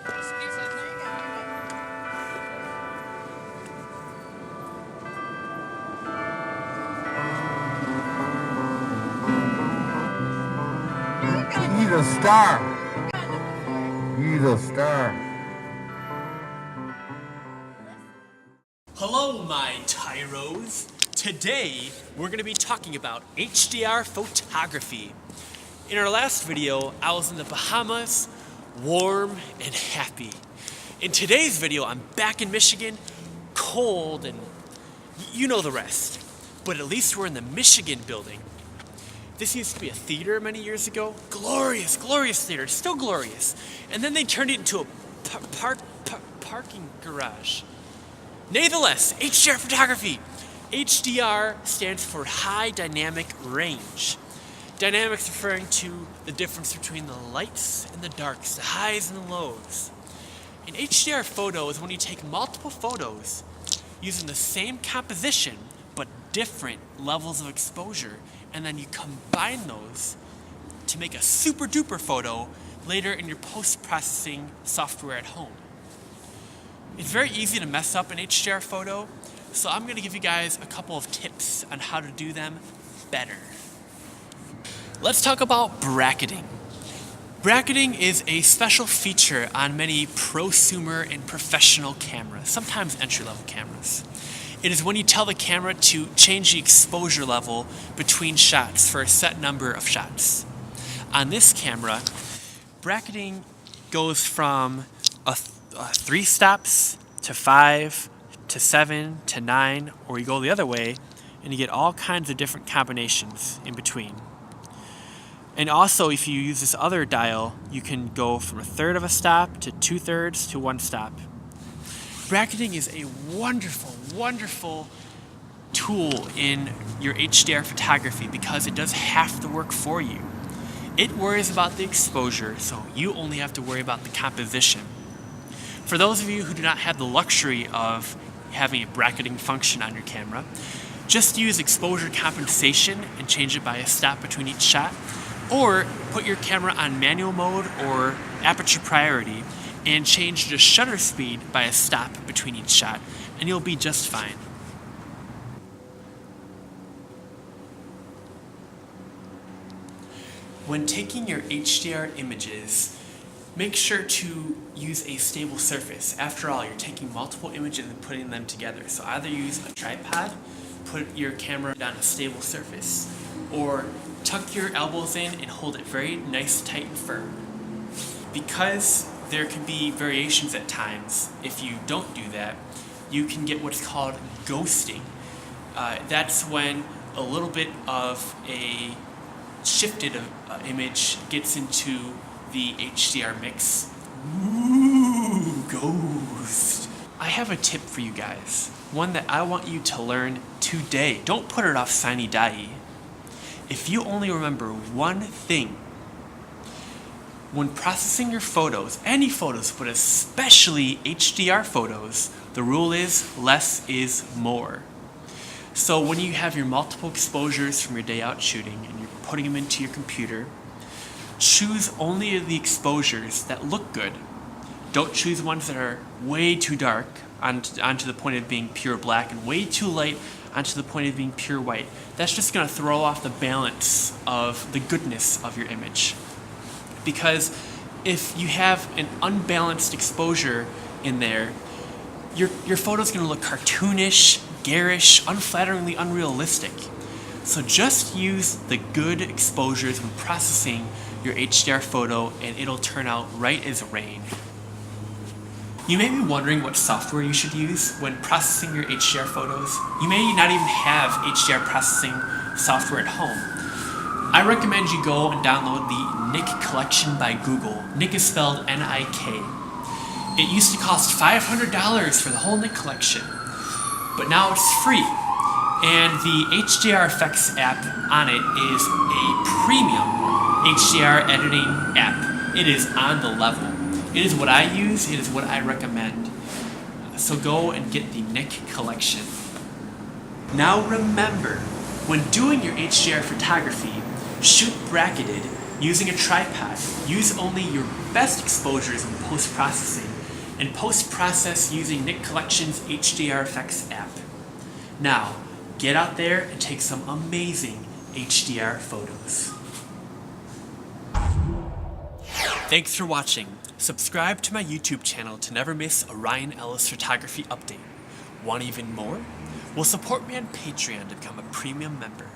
He's a star. He's a star. Hello, my Tyros. Today, we're going to be talking about HDR photography. In our last video, I was in the Bahamas, warm and happy. In today's video, I'm back in Michigan, cold, and you know the rest. But at least we're in the Michigan building. This used to be a theater many years ago. Glorious, glorious theater, still glorious. And then they turned it into a parking garage. Nevertheless, HDR photography. HDR stands for high dynamic range. Dynamics referring to the difference between the lights and the darks, the highs and the lows. An HDR photo is when you take multiple photos using the same composition but different levels of exposure, and then you combine those to make a super duper photo later in your post-processing software at home. It's very easy to mess up an HDR photo, so I'm going to give you guys a couple of tips on how to do them better. Let's talk about bracketing. Bracketing is a special feature on many prosumer and professional cameras, sometimes entry-level cameras. It is when you tell the camera to change the exposure level between shots for a set number of shots. On this camera, bracketing goes from 3 stops to 5 to 7 to 9, or you go the other way and you get all kinds of different combinations in between. And also, if you use this other dial, you can go from 1/3 of a stop to 2/3 to 1 stop. Bracketing is a wonderful, wonderful tool in your HDR photography because it does half the work for you. It worries about the exposure, so you only have to worry about the composition. For those of you who do not have the luxury of having a bracketing function on your camera, just use exposure compensation and change it by a stop between each shot, or put your camera on manual mode or aperture priority and change the shutter speed by a stop between each shot, and you'll be just fine. When taking your HDR images, make sure to use a stable surface. After all, you're taking multiple images and putting them together. So either use a tripod, put your camera on a stable surface, or tuck your elbows in and hold it very nice, tight, and firm. Because there can be variations at times, if you don't do that, you can get what's called ghosting. That's when a little bit of a shifted image gets into the HDR mix. Ooh, ghost. I have a tip for you guys, one that I want you to learn today. Don't put it off sine die. If you only remember one thing, when processing your photos, any photos, but especially HDR photos, the rule is less is more. So when you have your multiple exposures from your day out shooting and you're putting them into your computer, choose only the exposures that look good. Don't choose ones that are way too dark onto the point of being pure black and way too light onto the point of being pure white. That's just going to throw off the balance of the goodness of your image. Because if you have an unbalanced exposure in there, your photo's going to look cartoonish, garish, unflatteringly unrealistic. So just use the good exposures when processing your HDR photo and it'll turn out right as rain. You may be wondering what software you should use when processing your HDR photos. You may not even have HDR processing software at home. I recommend you go and download the Nik collection by Google. Nik is spelled N-I-K. It used to cost $500 for the whole Nik collection, but now it's free. And the HDR effects app on it is a premium HDR editing app. It is on the level. It is what I use, it is what I recommend. So go and get the Nik collection. Now remember, when doing your HDR photography, shoot bracketed Using a tripod, use only your best exposures in post-processing, and post-process using Nik Collection's HDR Effects app. Now, get out there and take some amazing HDR photos. Thanks for watching. Subscribe to my YouTube channel to never miss a Ryan Ellis photography update. Want even more? Well, support me on Patreon to become a premium member.